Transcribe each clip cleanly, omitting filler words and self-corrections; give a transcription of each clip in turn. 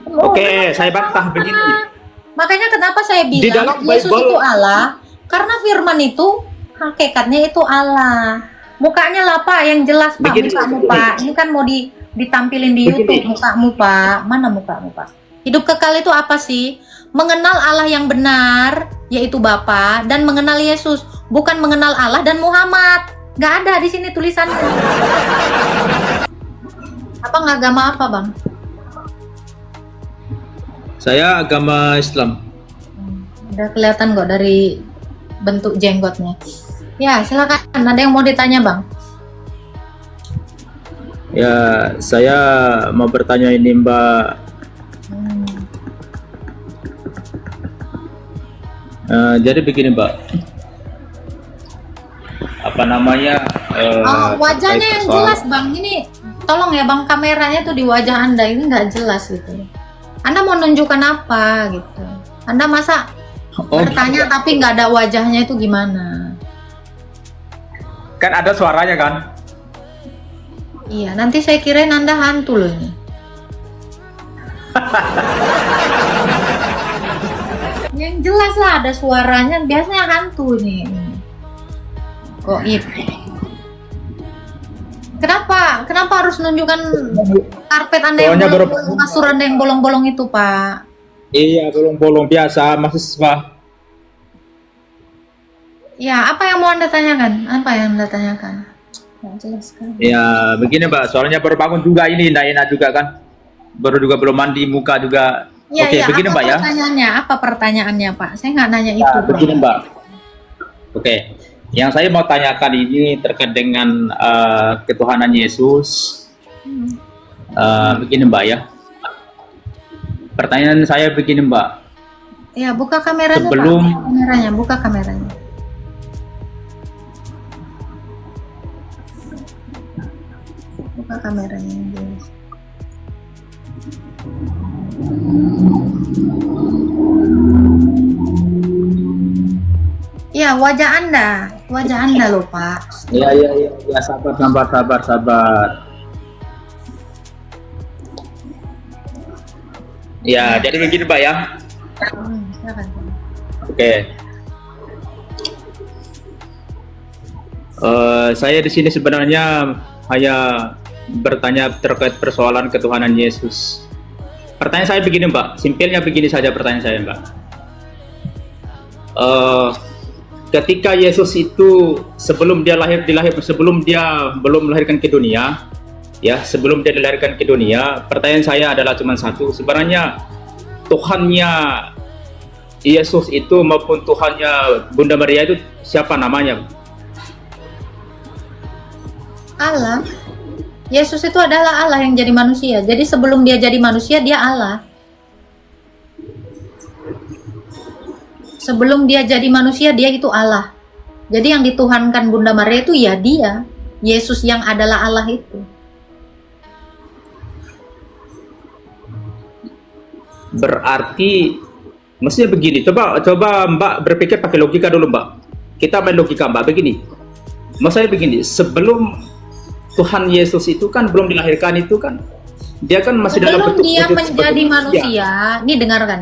Oke, saya bantah begini. Makanya kenapa saya Di bilang dalam Yesus Bible, itu Allah, karena firman itu hakikatnya itu Allah. Mukanya lah Pak yang jelas Pak, begini, mukamu Pak. Ini kan mau ditampilin di YouTube begini. mukamu Pak. Mana mukamu Pak? Hidup kekal itu apa sih? Mengenal Allah yang benar, yaitu Bapa, dan mengenal Yesus, bukan mengenal Allah dan Muhammad. Nggak ada di sini tulisannya. Apa agama apa Bang? Saya agama Islam. Udah kelihatan kok dari bentuk jenggotnya. Ya, silakan. Ada yang mau ditanya, Bang? Ya, saya mau bertanya ini Mbak. Jadi begini Mbak. Apa namanya? Wajahnya yang persoalan- jelas, Bang. Ini tolong ya, Bang, kameranya tuh di wajah Anda ini nggak jelas gitu. Anda mau nunjukkan apa gitu? Anda masa bertanya tapi nggak ada wajahnya itu gimana? Kan ada suaranya kan? Iya, nanti saya kirain Anda hantu loh ini. Yang jelas lah ada suaranya, biasanya hantu nih. Kok itu? Kenapa harus nunjukkan karpet Anda yang Soalnya bolong, kasur Anda yang bolong-bolong itu, Pak? Iya, bolong-bolong biasa mahasiswa. Ya, apa yang mau Anda tanyakan? Apa yang Anda tanyakan? Nggak jelas kan? Ya, begini Mbak. Soalnya baru bangun juga ini, nggak enak juga kan? Baru juga belum mandi, muka juga. Ya, Oke, ya, begini apa Mbak ya. pertanyaannya? Apa pertanyaannya, Pak? Saya nggak nanya Ya, itu, Pak. begini Mbak. Oke, yang saya mau tanyakan ini terkait dengan ketuhanan Yesus. Begini Mbak ya. Pertanyaan saya begini Mbak. Ya, buka kameranya, Sebelum- Pak. Kameranya, buka kameranya. Buka kameranya. Jelas. Ya, wajah Anda loh, Pak. Iya, ya, sabar. Ya, jadi begini Mbak ya. Silakan. Oke. Saya di sini sebenarnya hanya bertanya terkait persoalan ketuhanan Yesus. Pertanyaan saya begini Mbak, simpelnya begini saja pertanyaan saya Mbak. Ketika Yesus itu sebelum dia belum melahirkan ke dunia, ya sebelum dia dilahirkan ke dunia, pertanyaan saya adalah cuma satu, sebenarnya Tuhannya Yesus itu maupun Tuhannya Bunda Maria itu siapa namanya? Allah. Yesus itu adalah Allah yang jadi manusia. Jadi sebelum dia jadi manusia, dia Allah. Sebelum dia jadi manusia, dia itu Allah. Jadi yang dituhankan Bunda Maria itu ya dia, Yesus yang adalah Allah itu. Berarti mestinya begini. Coba Mbak berpikir pakai logika dulu Mbak. Kita main logika Mbak begini. Maksudnya begini, sebelum Tuhan Yesus itu kan belum dilahirkan itu kan dia kan masih dalam Sebelum bentuk dia wujud menjadi sebagai manusia, nih dengarkan.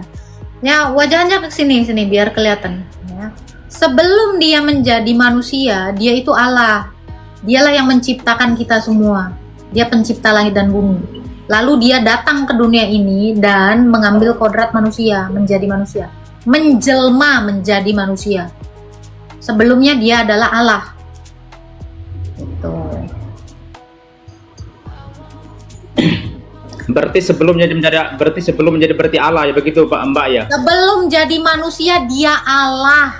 Ya, wajahnya ke sini biar kelihatan. Ya. Sebelum dia menjadi manusia, dia itu Allah. Dialah yang menciptakan kita semua. Dia pencipta langit dan bumi. Lalu dia datang ke dunia ini dan mengambil kodrat manusia, menjadi manusia. Menjelma menjadi manusia. Sebelumnya dia adalah Allah. Gitu. Berarti sebelum menjadi berarti Allah ya begitu Pak Mbak ya. Sebelum jadi manusia dia Allah.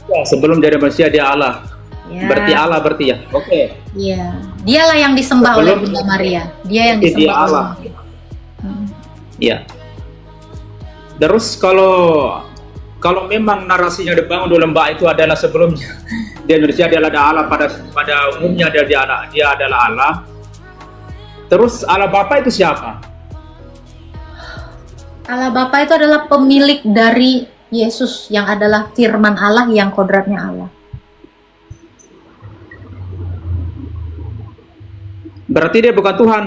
Ya, sebelum jadi manusia dia Allah. Ya. Berarti Allah berarti ya. Oke. Iya, dialah yang disembah oleh Bunda Maria. Dia yang Dia disembah Allah. oleh. Ya. Terus kalau memang narasinya dibangun oleh Mbak itu adalah sebelumnya di Indonesia dia adalah Allah, pada umumnya dia adalah Allah. Terus Allah Bapa itu siapa? Allah Bapa itu adalah pemilik dari Yesus yang adalah firman Allah yang kodratnya Allah. Berarti dia bukan Tuhan.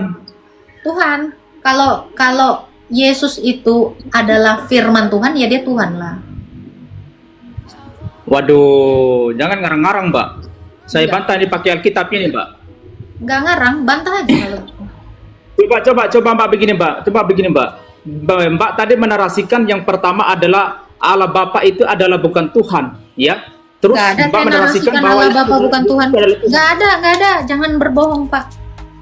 Tuhan, kalau Yesus itu adalah firman Tuhan, ya dia Tuhan lah. Waduh, jangan ngarang-ngarang, Mbak. Saya Iya. bantah ini pakai Alkitab ini, Mbak. Nggak ngarang, bantah aja kalau gitu. Coba Mbak begini, Mbak. Coba begini, Mbak. Mbak tadi menarasikan yang pertama adalah Allah Bapa itu adalah bukan Tuhan, ya. Terus Nggak ada Mbak saya menarasikan narasikan bahwa Allah Bapa bukan Tuhan. adalah Tuhan. Nggak ada. Jangan berbohong, Pak.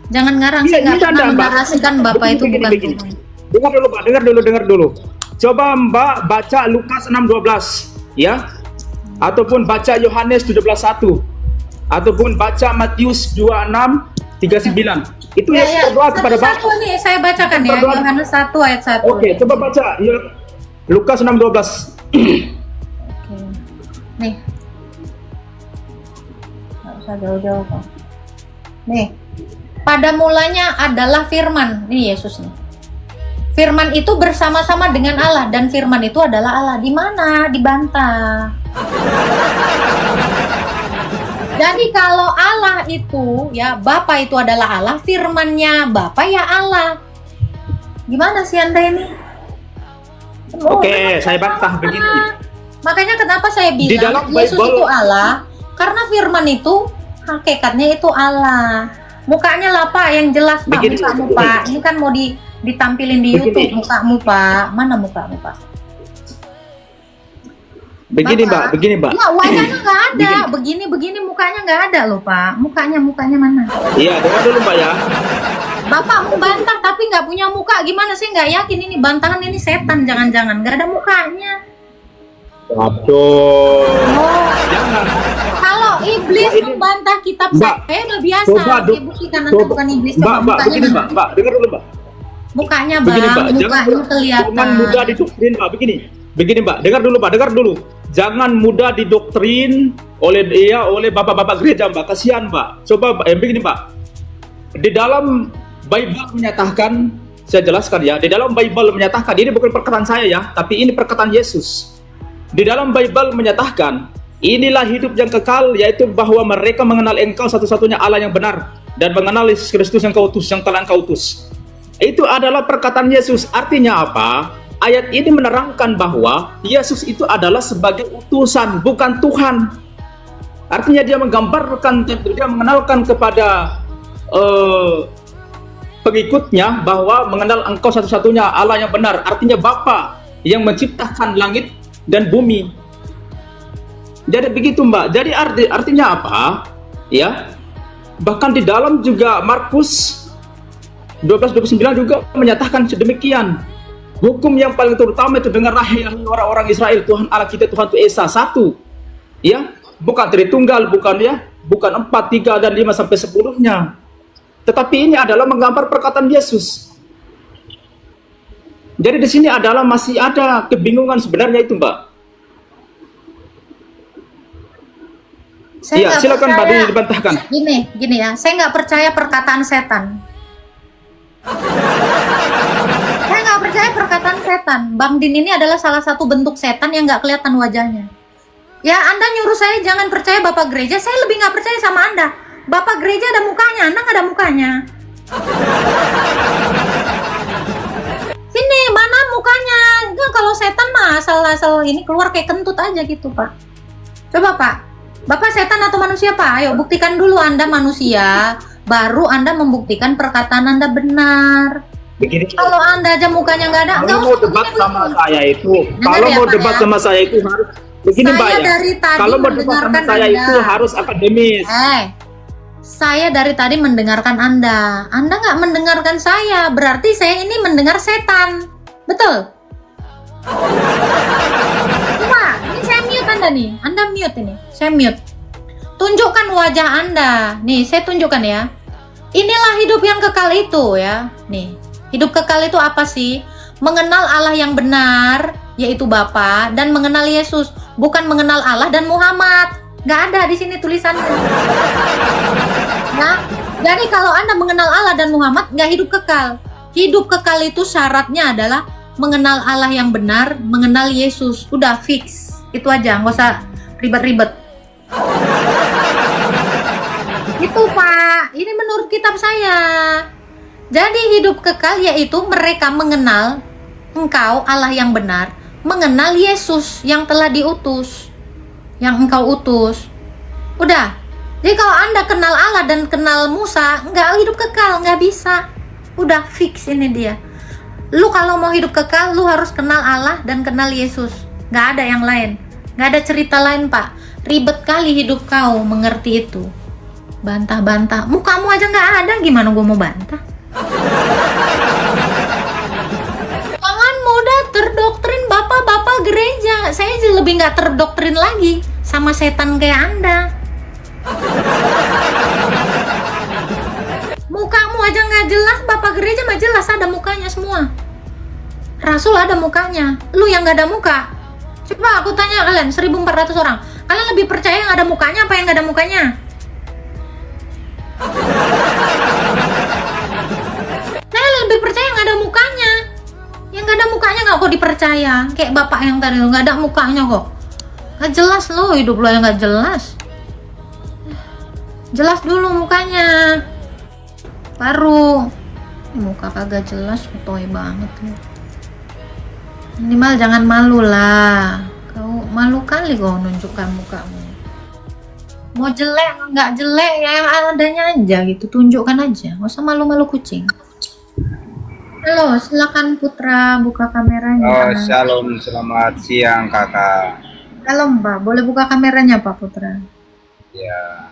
Jangan ngarang, Iya, saya nggak ini pernah ada, Mbak. menarasikan Bapa itu bukan Begini. Tuhan. Dengar dulu, Pak. Dengar dulu. Coba Mbak baca Lukas 6:12, ya. Ataupun baca Yohanes 17:1. Ataupun baca Matius 26:39. Itu Ya, Yesus berdoa kepada Bapa. satu nih saya bacakan ya, Berdoa. Yohanes 1 ayat 1. Oke, coba baca ya, Lukas 6:12. Oke. Nih. Nggak usah jauh-jauh kok. Nih. Pada mulanya adalah firman. Nih Yesus nih. Firman itu bersama-sama dengan Allah dan firman itu adalah Allah. Di mana? Dibantah. Jadi kalau Allah itu ya Bapa itu adalah Allah, firmannya Bapa ya Allah. Gimana sih Anda ini? Oke, saya bantah begini. Makanya kenapa saya Di bilang dalam Yesus Bible- itu Allah, karena firman itu hakikatnya itu Allah. Mukanya lah Pak yang jelas Pak, Begini, mukamu begini. Pak. Ini kan mau ditampilin di Begini. YouTube mukamu Pak. Mana mukamu Pak? Begini, Mbak. Ya wajahnya nggak ada. Begini mukanya nggak ada loh Pak. Mukanya mana? Iya, dengar dulu, Mbak ya. Bapak mau bantah tapi nggak punya muka. Gimana sih nggak yakin ini bantahan ini setan jangan-jangan nggak ada mukanya. Waduh. Oh. Jangan. Kalau iblis Mbak, ini- membantah kitab Mbak, saya udah biasa. coba, Dia buktikan Anda bukan iblis. Coba Mbak, mukanya begini, mana? Mbak, dengar dulu, Mbak. Mukanya Begini, bang, Mbak. mukanya kelihatan. Jangan mudah didoktrin, Mbak. Begini, Mbak. Dengar dulu. Jangan mudah didoktrin oleh bapak-bapak gereja, Mbak. Kasihan, Mbak. Coba, begini, Mbak. Di dalam Bible menyatakan, saya jelaskan ya. Di dalam Bible menyatakan, ini bukan perkataan saya ya, tapi ini perkataan Yesus. Di dalam Bible menyatakan, inilah hidup yang kekal, yaitu bahwa mereka mengenal Engkau satu-satunya Allah yang benar dan mengenal Yesus Kristus yang Kau utus, yang telah Engkau utus. Itu adalah perkataan Yesus. Artinya apa? Ayat ini menerangkan bahwa Yesus itu adalah sebagai utusan, bukan Tuhan. Artinya dia menggambarkan, dia mengenalkan kepada pengikutnya bahwa mengenal Engkau satu-satunya Allah yang benar. Artinya Bapa yang menciptakan langit dan bumi. Jadi begitu, Mbak. Jadi artinya apa? Ya. Bahkan di dalam juga Markus 12:29 juga menyatakan sedemikian. Hukum yang paling terutama itu, dengarlah hai orang-orang Israel, Tuhan Allah kita Tuhan itu Esa, satu. Ya, bukan Tritunggal, bukan 4, 3 dan 5 sampai 10-nya. Tetapi ini adalah menggambar perkataan Yesus. Jadi di sini adalah masih ada kebingungan sebenarnya itu, Mbak. Iya, nggak silakan Mbak percaya- dibantahkan. Gini ya, saya nggak percaya perkataan setan. Saya nggak percaya perkataan setan. Bang Din ini adalah salah satu bentuk setan yang nggak kelihatan wajahnya. Ya, Anda nyuruh saya jangan percaya Bapak Gereja, saya lebih nggak percaya sama Anda. Bapak Gereja ada mukanya, Anda nggak ada mukanya. Sini, mana mukanya? Enggak, kalau setan mah asal ini keluar kayak kentut aja gitu, Pak. Coba, Pak. Bapak setan atau manusia, Pak? Ayo buktikan dulu Anda manusia, baru Anda membuktikan perkataan Anda benar. Begini. Kalau Anda aja mukanya nggak ada, nggak Kalau mau usah debat begini, sama begini. saya itu, Dengar kalau ya, mau Pak, debat ya. sama saya itu harus begini, Saya Mbak ya. dari tadi Kalau mau debat sama mendengarkan saya Anda. itu harus akademis. Saya dari tadi mendengarkan Anda. Anda nggak mendengarkan saya, berarti saya ini mendengar setan. Betul? Pak, ini saya mute Anda nih. Anda mute ini. Saya mute. Tunjukkan wajah Anda. Nih, saya tunjukkan ya. Inilah hidup yang kekal itu ya. Nih, hidup kekal itu apa sih? Mengenal Allah yang benar, yaitu Bapa, dan mengenal Yesus, bukan mengenal Allah dan Muhammad. Nggak ada di sini tulisannya. Nah, jadi kalau Anda mengenal Allah dan Muhammad, nggak hidup kekal. Hidup kekal itu syaratnya adalah mengenal Allah yang benar, mengenal Yesus. Udah fix. Itu aja, nggak usah ribet-ribet. Itu Pak, ini menurut kitab saya. Jadi hidup kekal yaitu mereka mengenal engkau Allah yang benar mengenal Yesus yang telah diutus, yang engkau utus. Udah. Jadi kalau Anda kenal Allah dan kenal Musa, nggak hidup kekal, nggak bisa. Udah fix ini dia. Lu kalau mau hidup kekal, lu harus kenal Allah dan kenal Yesus. Nggak ada yang lain. Nggak ada cerita lain, Pak. Ribet kali hidup kau mengerti itu. Bantah-bantah. Mukamu aja nggak ada, gimana gua mau bantah? Jangan mudah terdoktrin bapak-bapak gereja. Saya lebih nggak terdoktrin lagi sama setan kayak Anda. Mukamu aja nggak jelas, bapak gereja mah jelas ada mukanya semua. Rasul ada mukanya, lu yang nggak ada muka. Coba aku tanya kalian, 1.400 orang, kalian lebih percaya yang ada mukanya apa yang nggak ada mukanya? Saya lebih percaya yang ada mukanya. Yang nggak ada mukanya nggak kok dipercaya. Kayak bapak yang tadi nggak ada mukanya kok. Nggak jelas lo, hidup lo yang nggak jelas. Jelas dulu mukanya, baru muka kagak jelas, toy banget lo. Minimal jangan malu lah. Kau malu kali kau nunjukkan mukamu. Mau jelek nggak jelek ya yang adanya aja gitu, tunjukkan aja, nggak usah malu-malu kucing. Halo, silakan Putra buka kameranya. Oh, shalom, selamat siang kakak. Halo Mbak, boleh buka kameranya Pak Putra? Ya.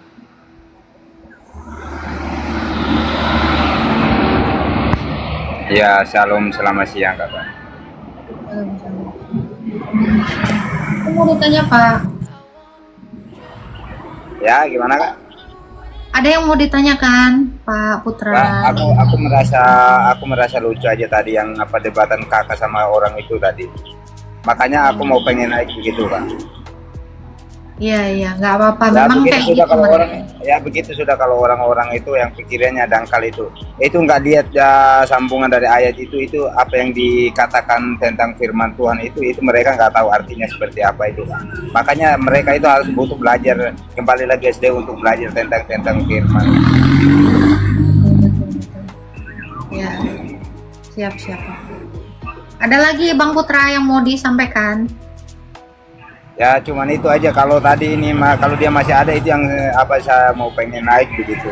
Ya, shalom, selamat siang kakak. Aku mau ditanya Pak. Ya, gimana kak? Ada yang mau ditanyakan Pak Putra? Kak, aku merasa lucu aja tadi yang apa debatan kakak sama orang itu tadi. Makanya aku mau pengen naik begitu kak. Iya, nggak apa-apa. Ya, Memang begitu kayak sudah gitu. kalau mereka. orang, ya begitu sudah kalau orang-orang itu yang pikirannya dangkal itu nggak lihat ya, sambungan dari ayat itu apa yang dikatakan tentang firman Tuhan itu mereka nggak tahu artinya seperti apa itu. Makanya mereka itu harus butuh belajar kembali lagi SD untuk belajar tentang firman. Ya, siap. Ada lagi Bang Putra yang mau disampaikan? Ya cuman itu aja, kalau tadi ini kalau dia masih ada itu yang apa saya mau pengen naik begitu.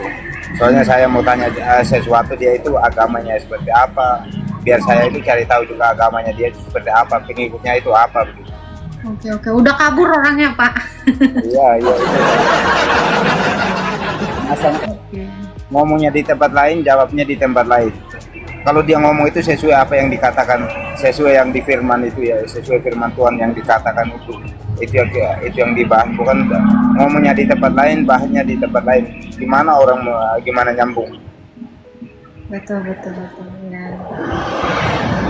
Soalnya saya mau tanya sesuatu dia itu agamanya seperti apa, biar saya itu cari tahu juga agamanya dia seperti apa, pengikutnya itu apa begitu. Oke, udah kabur orangnya Pak. Iya. Masa ngomongnya di tempat lain, jawabnya di tempat lain. Kalau dia ngomong itu sesuai apa yang dikatakan, sesuai yang di firman itu ya, sesuai firman Tuhan yang dikatakan itu yang dibahas, bukan ngomongnya di tempat lain, bahasnya di tempat lain. Gimana nyambung? Betul ya.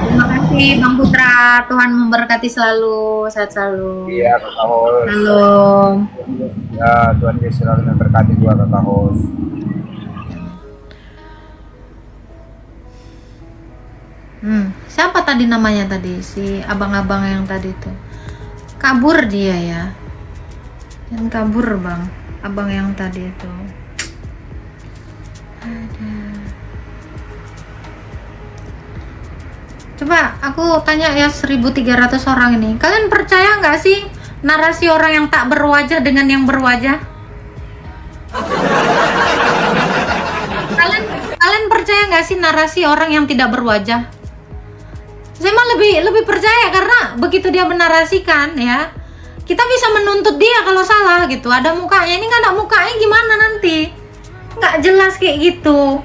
Terima kasih Bang Putra, Tuhan memberkati selalu, sehat selalu. Iya kakak Hos. Halo. Ya Tuhan Yesus selalu memberkati gua kakak Hos. Siapa tadi namanya tadi? Si abang-abang yang tadi itu. Kabur dia ya. Dan kabur Bang, abang yang tadi itu. Coba aku tanya ya 1.300 orang ini. Kalian percaya nggak sih narasi orang yang tak berwajah dengan yang berwajah? Kalian percaya nggak sih narasi orang yang tidak berwajah? Saya mah lebih percaya karena begitu dia menarasikan ya, kita bisa menuntut dia kalau salah gitu. Ada mukanya, ini nggak ada mukanya gimana nanti? Nggak jelas kayak gitu.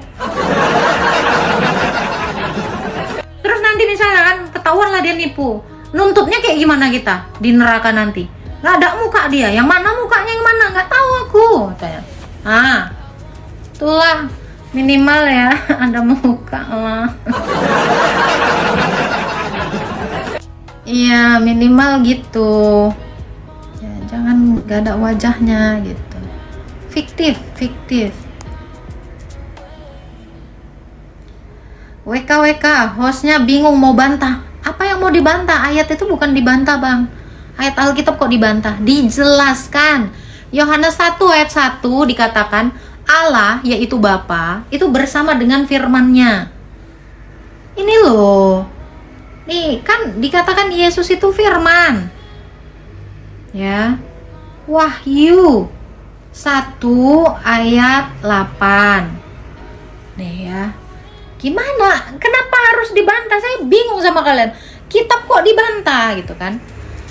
Terus nanti misalnya kan ketahuan lah dia nipu, nuntutnya kayak gimana kita di neraka nanti? Nggak ada muka dia, yang mana mukanya yang mana? Nggak tahu aku. Itulah minimal ya ada muka lah. Iya minimal gitu ya, jangan gak ada wajahnya gitu, fiktif. WK hostnya bingung mau bantah. Apa yang mau dibantah? Ayat itu bukan dibantah Bang, ayat Alkitab kok dibantah, dijelaskan. Yohanes 1 ayat 1 dikatakan Allah yaitu Bapa itu bersama dengan firman-Nya. Ini loh, Nih, kan dikatakan Yesus itu firman. Ya. Wahyu 1 ayat 8. Nih ya. Gimana? Kenapa harus dibantah? Saya bingung sama kalian. Kitab kok dibantah gitu kan?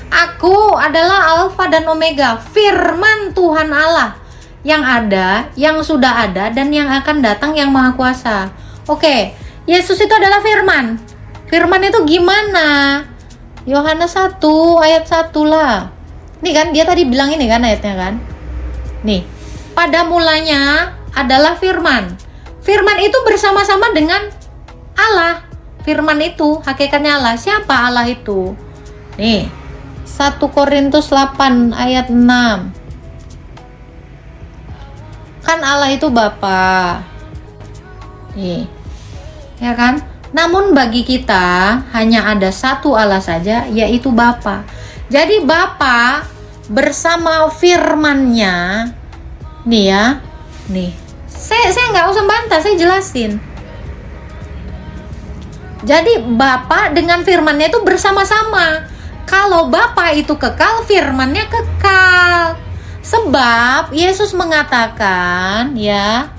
Aku adalah Alfa dan Omega, firman Tuhan Allah yang ada, yang sudah ada, dan yang akan datang, yang Maha Kuasa. Oke, Yesus itu adalah firman. Firman itu gimana? Yohanes 1 ayat 1 lah. Nih kan, dia tadi bilang ini kan ayatnya kan. Nih, pada mulanya adalah firman. Firman itu bersama-sama dengan Allah. Firman itu hakikatnya Allah. Siapa Allah itu? Nih, 1 Korintus 8 ayat 6. Kan Allah itu Bapa. Nih, ya kan? Namun bagi kita hanya ada satu Allah saja, yaitu Bapa. Jadi Bapa bersama firman-Nya, nih ya, nih. Saya nggak usah bantah, saya jelasin. Jadi Bapa dengan firman-Nya itu bersama-sama. Kalau Bapa itu kekal, firman-Nya kekal. Sebab Yesus mengatakan, ya.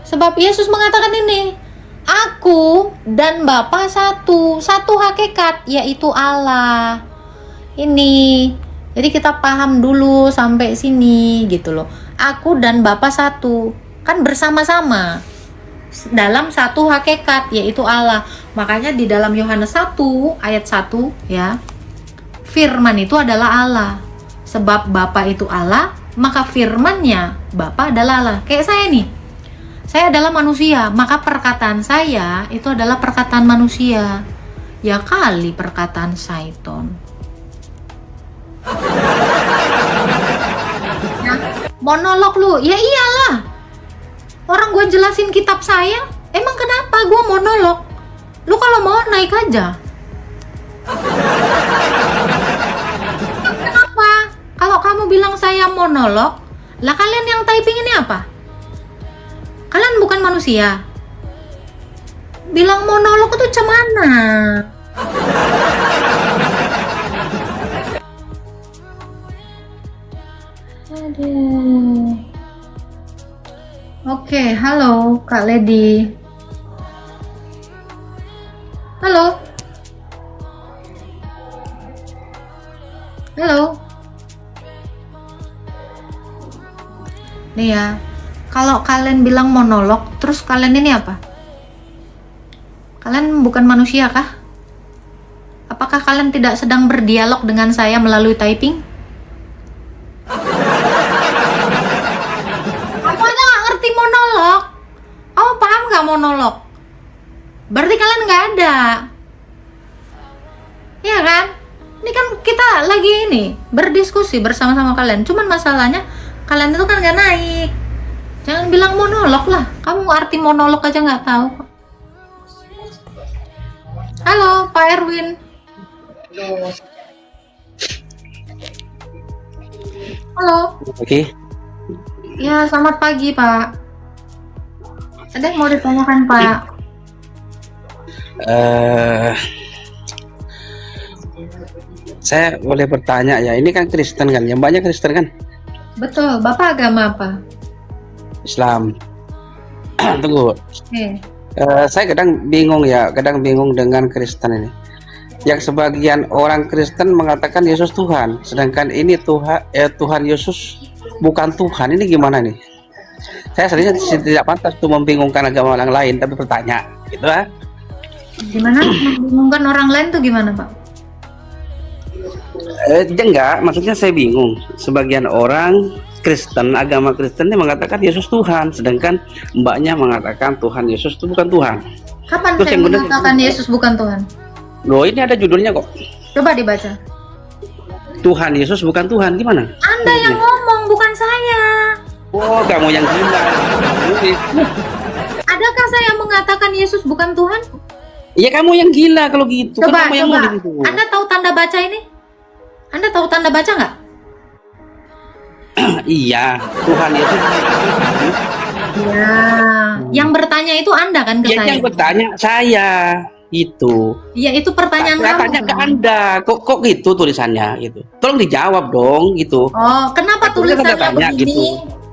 Sebab Yesus mengatakan ini, aku dan Bapa satu hakikat, yaitu Allah. Ini, jadi kita paham dulu sampai sini gitu loh. Aku dan Bapa satu, kan bersama-sama dalam satu hakikat, yaitu Allah. Makanya di dalam Yohanes 1 ayat 1 ya, firman itu adalah Allah. Sebab Bapa itu Allah, maka firman-Nya Bapa adalah Allah. Kayak saya nih, saya adalah manusia, maka perkataan saya itu adalah perkataan manusia. Ya kali perkataan Saiton. Ya, monolog lu, ya iyalah. Orang gue jelasin kitab saya, emang kenapa gue monolog? Lu kalau mau naik aja. Kenapa? Kalau kamu bilang saya monolog, lah kalian yang typing ini apa? Kalian bukan manusia. Bilang monolog itu cemana? Aduh. Oke, halo Kak Lady. Halo. Halo. Nih ya, kalau kalian bilang monolog, terus kalian ini apa? Kalian bukan manusia kah? Apakah kalian tidak sedang berdialog dengan saya melalui typing? Kamu aja nggak ngerti monolog. Oh, paham nggak monolog? Berarti kalian nggak ada. Iya kan? Ini kan kita lagi ini berdiskusi bersama-sama kalian. Cuman masalahnya kalian itu kan nggak naik. Jangan bilang monolog lah. Kamu arti monolog aja nggak tahu. Halo, Pak Erwin. Halo. Oke. Ya, selamat pagi, Pak. Ada yang mau ditanyakan, Pak? Saya boleh bertanya ya. Ini kan Kristen kan? Yang banyak Kristen kan? Betul. Bapak agama apa? Islam. Tunggu. Oke. Saya kadang bingung dengan Kristen ini. Yang sebagian orang Kristen mengatakan Yesus Tuhan, sedangkan ini Tuhan Yesus bukan Tuhan. Ini gimana nih? Saya sebenarnya tidak pantas untuk membingungkan agama orang lain, tapi bertanya, gitu lah. Gimana membingungkan orang lain tuh gimana, Pak? Enggak, maksudnya saya bingung. Sebagian orang Kristen, agama Kristen ini mengatakan Yesus Tuhan, sedangkan mbaknya mengatakan Tuhan Yesus itu bukan Tuhan. Kapan Terus saya mengatakan Yesus bukan Tuhan? Loh, ini ada judulnya kok. Coba dibaca. Tuhan Yesus bukan Tuhan, gimana? Anda yang ngomong, bukan saya. Oh, kamu yang gila. Adakah saya mengatakan Yesus bukan Tuhan? Iya, kamu yang gila kalau gitu. Coba, kan kamu yang coba. ngomong gitu. Anda tahu tanda baca ini? Anda tahu tanda baca nggak? Iya, Tuhan Yesus. Ya, yang bertanya itu Anda kan ke Ya, saya? yang bertanya saya itu. Ya, itu pertanyaan Saya kamu. tanya ke kan? Anda, kok gitu tulisannya gitu. Tolong dijawab dong gitu. Oh, kenapa Aku kan tulisannya tanya begini? gitu.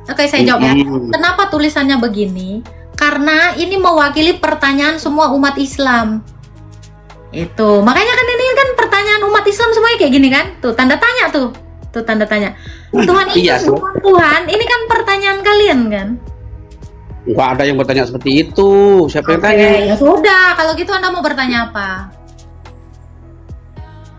Oke, saya jawab ya. Mm-mm. Kenapa tulisannya begini? Karena ini mewakili pertanyaan semua umat Islam. Itu. Makanya kan ini kan pertanyaan umat Islam semuanya kayak gini kan? Tuh, tanda tanya tuh. Tuh tanda tanya. Tuhan Iya, Yesus bukan Tuhan. Ini kan pertanyaan kalian kan? Nggak ada yang bertanya seperti itu. Siapa yang Oke, tanya? ya sudah. Kalau gitu Anda mau bertanya apa?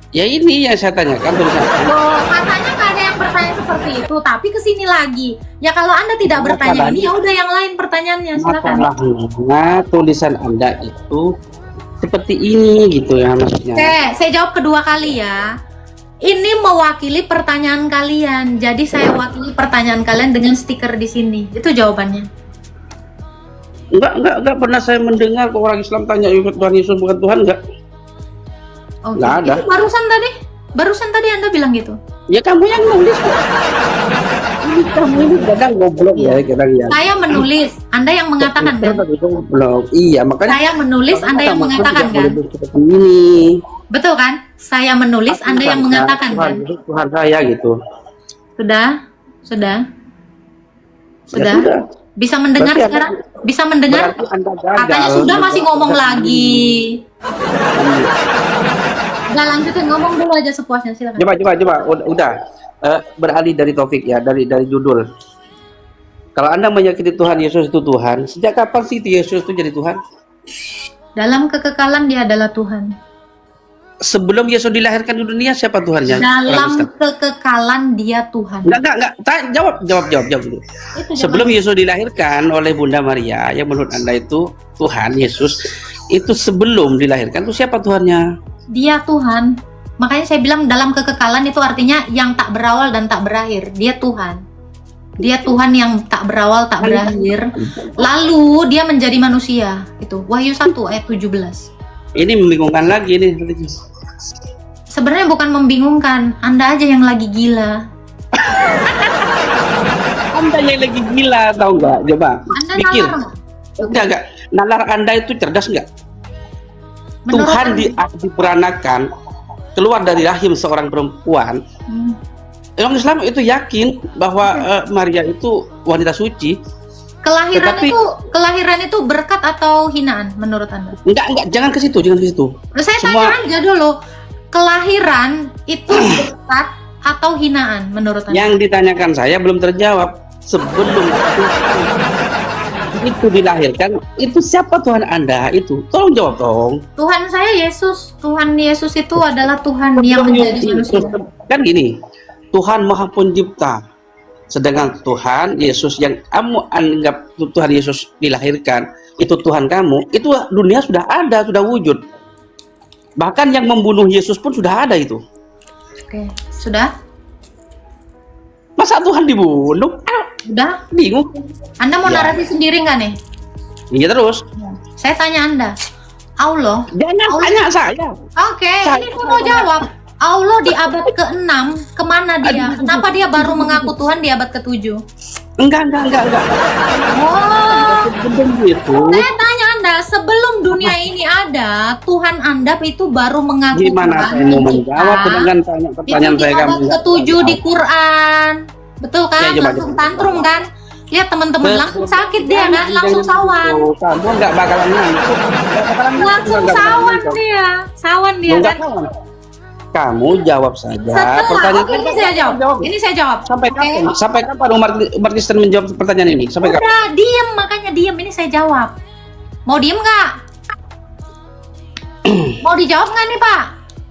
Ya ini yang saya tanyakan tulisan. Loh, katanya nggak ada yang bertanya seperti itu, tapi kesini lagi. Ya kalau Anda tidak bertanya ini, ya udah yang lain pertanyaannya, silakan. Masalahnya tulisan Anda itu seperti ini gitu ya maksudnya. Oke, saya jawab kedua kali ya. Ini mewakili pertanyaan kalian. Jadi saya wakili pertanyaan kalian dengan stiker di sini. Itu jawabannya. Enggak pernah saya mendengar kok orang Islam tanya Tuhan Yesus bukan Tuhan, enggak. Oke. Nggak ada. Itu barusan tadi Anda bilang gitu. Ya kamu yang nulis kok. Ini kamu ini kadang goblok ya kadang ya. Saya menulis, Anda yang mengatakan kan? Goblok. Iya, makanya Saya menulis, Anda yang mengatakan kan? Seperti ini. Betul kan? Saya menulis, Anda yang mengatakan kan? Tuhan saya gitu. Sudah? Sudah? Ya Sudah? sudah. Bisa mendengar Berarti sekarang? Bisa mendengar? Berarti Anda gagal. Katanya sudah masih ngomong lagi. Udah lanjutin ngomong dulu aja sepuasnya, silakan. Coba. Udah. Beralih dari topik ya, dari judul. Kalau Anda meyakini Tuhan Yesus itu Tuhan, sejak kapan sih Yesus itu jadi Tuhan? Dalam kekekalan dia adalah Tuhan. Sebelum Yesus dilahirkan di dunia, siapa Tuhannya? Dalam Orang Kristen. kekekalan dia Tuhan. Enggak. Jawab dulu. Itu Sebelum Yesus dilahirkan oleh Bunda Maria, yang menurut Anda itu Tuhan Yesus, itu sebelum dilahirkan itu siapa Tuhannya? dia Tuhan. Makanya saya bilang dalam kekekalan itu artinya yang tak berawal dan tak berakhir. Dia Tuhan. Dia Tuhan yang tak berawal, tak berakhir. Lalu dia menjadi manusia. Itu Wahyu 1 ayat 17. Ini membingungkan lagi nih. Sebenarnya bukan membingungkan, Anda aja yang lagi gila. Anda yang lagi gila, tahu nggak? Coba Anda pikir. nalar nggak? Enggak. Nalar Anda itu cerdas nggak? Menurut Tuhan Anda? diperanakan keluar dari rahim seorang perempuan. Orang Islam itu yakin bahwa Maria itu wanita suci. Kelahiran itu berkat atau hinaan menurut Anda? Enggak, jangan ke situ. Saya Semua- tanya aja dulu. Kelahiran itu berkat atau hinaan menurut Anda? Yang ditanyakan saya belum terjawab. Sebelum itu dilahirkan, itu siapa Tuhan Anda itu? Tolong jawab dong. Tuhan saya Yesus. Tuhan Yesus itu adalah Tuhan yang menjadi manusia. Kan gini, Tuhan Maha Pencipta. Sedangkan Tuhan Yesus yang kamu anggap Tuhan Yesus dilahirkan, itu Tuhan kamu, itu dunia sudah ada, sudah wujud. Bahkan yang membunuh Yesus pun sudah ada itu. Oke, sudah? Masa Tuhan dibunuh? Sudah? Bingung. Anda mau Ya. narasi sendiri nggak nih? Iya terus. Saya tanya Anda. Allah. Jangan tanya saya. Oke, ini saya mau jawab. Allah di abad ke-6, kemana dia? Kenapa dia baru mengaku Tuhan di abad ke-7? Enggak. Oh, Sebelum itu, saya tanya Anda, sebelum dunia ini ada, Tuhan Anda itu baru mengaku gimana saya Tuhan mau mencipta. menjawab dengan tanya Itu pertanyaan di saya kamu? abad ke-7 di Quran. Betul kan? Ya, coba, Langsung coba. tantrum kan? Lihat teman-teman, langsung sakit dia kan? Langsung sawan. Kamu nggak bakalan ngantuk. Langsung sawan dia. Sawan dia Nggak kan? sawan. Kamu jawab saja Setelah, oke, ini saya jawab. Jawab. Ini saya jawab. Sampai Oke. kapan? Sampai kapan umat Kristen menjawab pertanyaan ini? Sampai kapan? Udah, diem, makanya diem. Ini saya jawab. Mau diem nggak? Mau dijawab nggak nih Pak?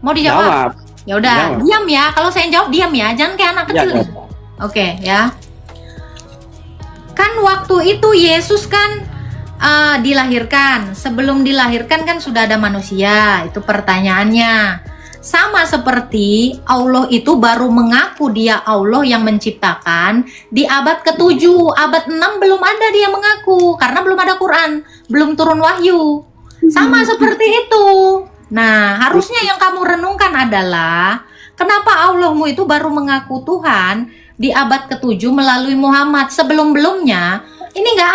Mau dijawab? Jawab. Ya udah, Jawab. diam ya. Kalau saya jawab diam ya, jangan kayak anak Ya, kecil. nih. jawab. Oke ya. Kan waktu itu Yesus kan dilahirkan. Sebelum dilahirkan kan sudah ada manusia. Itu pertanyaannya. Sama seperti Allah itu baru mengaku dia Allah yang menciptakan di abad ke-7. Abad 6 belum ada dia mengaku karena belum ada Quran, belum turun wahyu. Sama seperti itu. Nah, harusnya yang kamu renungkan adalah kenapa Allahmu itu baru mengaku Tuhan di abad ke-7 melalui Muhammad. Sebelum-belumnya Ini nggak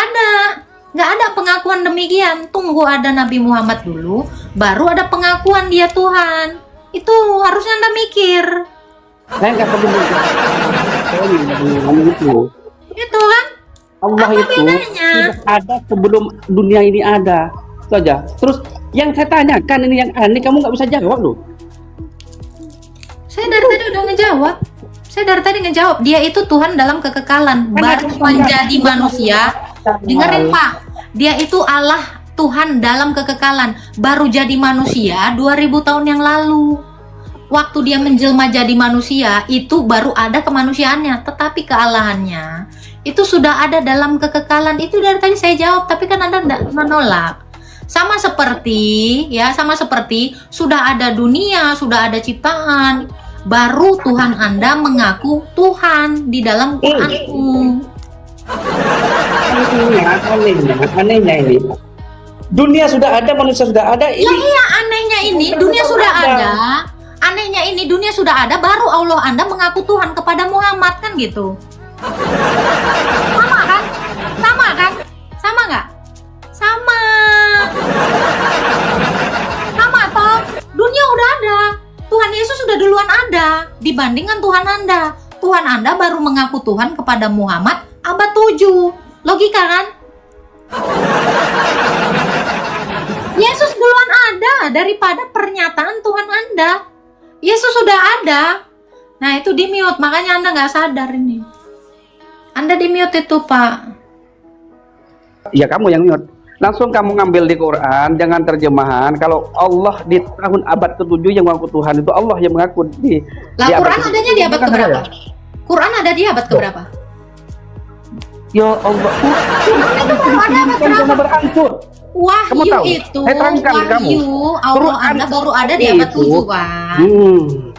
ada pengakuan demikian. Tunggu ada Nabi Muhammad dulu, baru ada pengakuan dia Tuhan. Itu harusnya Anda mikir. Saya nggak perlu itu. Itu kan? Allah Apa itu bedanya? sudah ada sebelum dunia ini ada. Itu aja. Terus yang saya tanyakan ini yang aneh, kamu nggak bisa jawab loh. Saya dari tadi udah ngejawab. Dia itu Tuhan dalam kekekalan, baru menjadi manusia. Dengerin Pak, dia itu Allah Tuhan dalam kekekalan, baru jadi manusia 2000 tahun yang lalu. Waktu dia menjelma jadi manusia, itu baru ada kemanusiaannya, tetapi kealahannya itu sudah ada dalam kekekalan. Itu dari tadi saya jawab, tapi kan Anda tidak menolak. Sama seperti sudah ada dunia, sudah ada ciptaan, baru Tuhan Anda mengaku Tuhan di dalam Quranmu. Anehnya ini. Dunia sudah ada, manusia sudah ada. Ya iya, anehnya ini dunia sudah ada. Anehnya ini dunia sudah ada, baru Allah Anda mengaku Tuhan kepada Muhammad, kan gitu. Sama kan? Sama nggak? Sama toh. Dunia udah ada. Tuhan Yesus sudah duluan ada dibandingkan Tuhan Anda. Tuhan Anda baru mengaku Tuhan kepada Muhammad abad 7. Logika kan? Yesus duluan ada daripada pernyataan Tuhan Anda. Yesus sudah ada. Nah itu di mute, makanya Anda nggak sadar ini. Anda di mute itu Pak. Ya kamu yang mute. Langsung kamu ngambil di Quran, jangan terjemahan. Kalau Allah di tahun abad ke-7 yang mengaku Tuhan, itu Allah yang mengaku di Quran adanya di abad keberapa? Quran ada di abad keberapa? Ya Allah. Itu baru ada abad berapa? Berangsur. Wahyu itu, wahyu Allah Anda baru ada di abad 7 kan?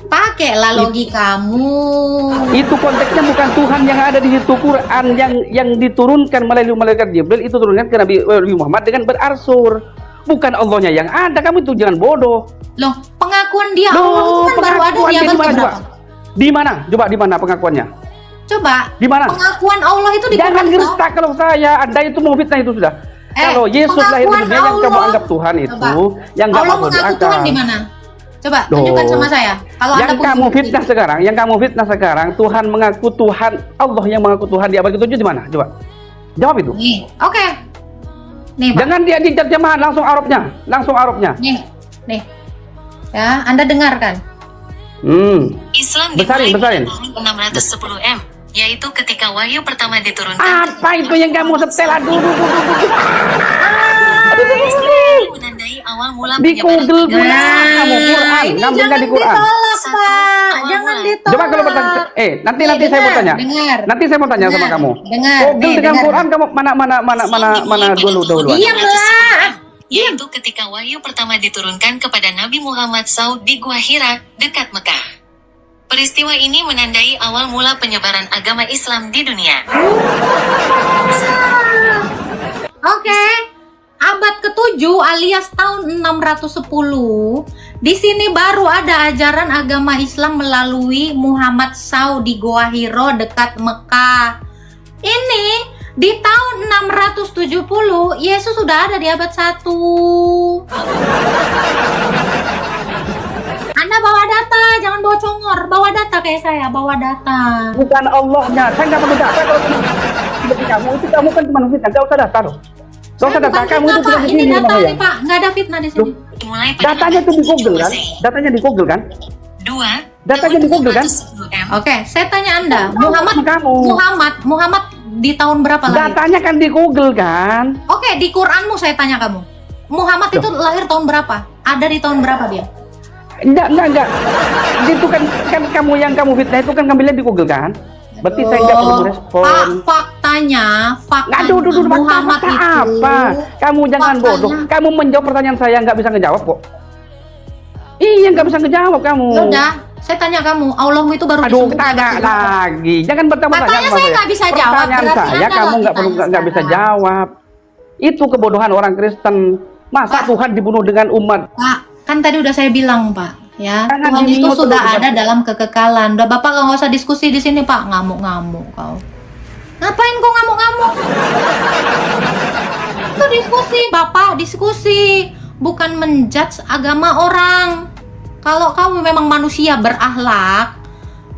Pakailah logikamu. Itu konteksnya bukan Tuhan yang ada di situ. Quran yang diturunkan melalui malaikat Jibril itu turunkan ke Nabi Muhammad dengan berarsur. Bukan Allahnya yang ada. Kamu itu jangan bodoh. Loh, pengakuan dia Allah itu kan baru ada di abad keberapa? Di mana? Coba di mana pengakuannya? Coba. Di mana? Pengakuan Allah itu di Jangan Quran, gertak kalau saya. Anda itu mau fitnah itu sudah. Kalau Yesus lahir di dunia yang kamu anggap Tuhan itu, yang nggak Allah masuk mengaku akal. Tuhan di mana? Coba tunjukkan sama saya. Kalau yang Anda kamu fitnah sekarang, Tuhan mengaku Tuhan, Allah yang mengaku Tuhan di abad ke-7 di mana? Coba jawab itu. Nih, oke. Nih, Pak. Jangan dia diterjemahan langsung Arabnya. Nih. Ya, Anda dengarkan. Islam Besarin. tahun 610 M, yaitu ketika wahyu pertama diturunkan. Apa itu yang kamu setel? Aduh. Menandai awal mula Di Google penyebaran kamu Quran, ngambilnya di Quran. Pak. Jangan ditolak. Coba kalau bertanya, nanti saya mau tanya. Dengar. Nanti saya mau tanya sama kamu. Dengar. Google dengan Quran kamu mana duluan. Diamlah. Yaitu ketika wahyu pertama diturunkan kepada Nabi Muhammad SAW di Gua Hira, dekat Mekah. Peristiwa ini menandai awal mula penyebaran agama Islam di dunia. Oke. Abad ke-7 alias tahun 610. Di sini baru ada ajaran agama Islam melalui Muhammad SAW di Gua Hira dekat Mekah. Ini di tahun 670 Yesus sudah ada di abad 1. Anda bawa data, jangan bawa congor. Bawa data kayak saya, bawa data. Bukan Allahnya, saya nggak perlu data. Kalau seperti kamu itu kamu kan cuma fitnah, nggak usah data loh. Nggak usah data, kamu itu tidak di Ini sini data namanya. nih Pak, nggak ada fitnah di sini. Dimulai pada Datanya tuh di Google kan? Datanya di Google kan? 2. Datanya di Google kan? Oke, saya tanya Anda, Kamu. Muhammad di tahun berapa lahir? Datanya kan di Google kan? Oke, di Quranmu saya tanya kamu. Muhammad itu lahir tahun berapa? Ada di tahun berapa dia? Enggak. Itu kan kamu yang kamu fitnah itu kan ngambilnya di Google kan? Berarti saya nggak perlu respon. Faktanya Aduh, Muhammad fakta itu apa? Kamu jangan bodoh. Kamu menjawab pertanyaan saya nggak bisa ngejawab kok. Iya, nggak bisa ngejawab kamu. Udah, saya tanya kamu, Allahmu itu baru Aduh, disebut tanya abad keberapa? lagi. Jangan bertanya-tanya Katanya saya nggak bisa jawab, Pertanyaan berarti saya Anda kamu lagi nggak tanya bisa sekarang. jawab. Itu kebodohan orang Kristen. Masa Pak. Tuhan dibunuh dengan umat? Pak, kan tadi udah saya bilang, Pak. Ya, Jangan Tuhan itu di-mute sudah dulu, ada Pak. dalam kekekalan. Udah Bapak nggak usah diskusi di sini, Pak. Ngamuk-ngamuk kau. Ngapain kok ngamuk-ngamuk? Itu diskusi, Bapak, diskusi. Bukan menjudge agama orang. Kalau kamu memang manusia berakhlak,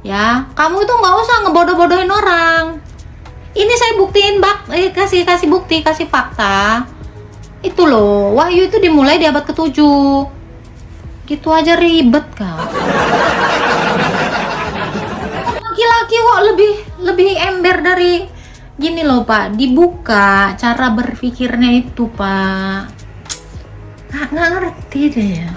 ya, kamu itu nggak usah ngebodoh-bodohin orang. Ini saya buktiin, kasih bukti, kasih fakta. Itu loh, wahyu itu dimulai di abad ke-7. Gitu aja ribet, Kak. Laki-laki kok lebih ember dari gini loh, Pak. Dibuka cara berpikirnya itu, Pak. Nggak ngerti deh ya.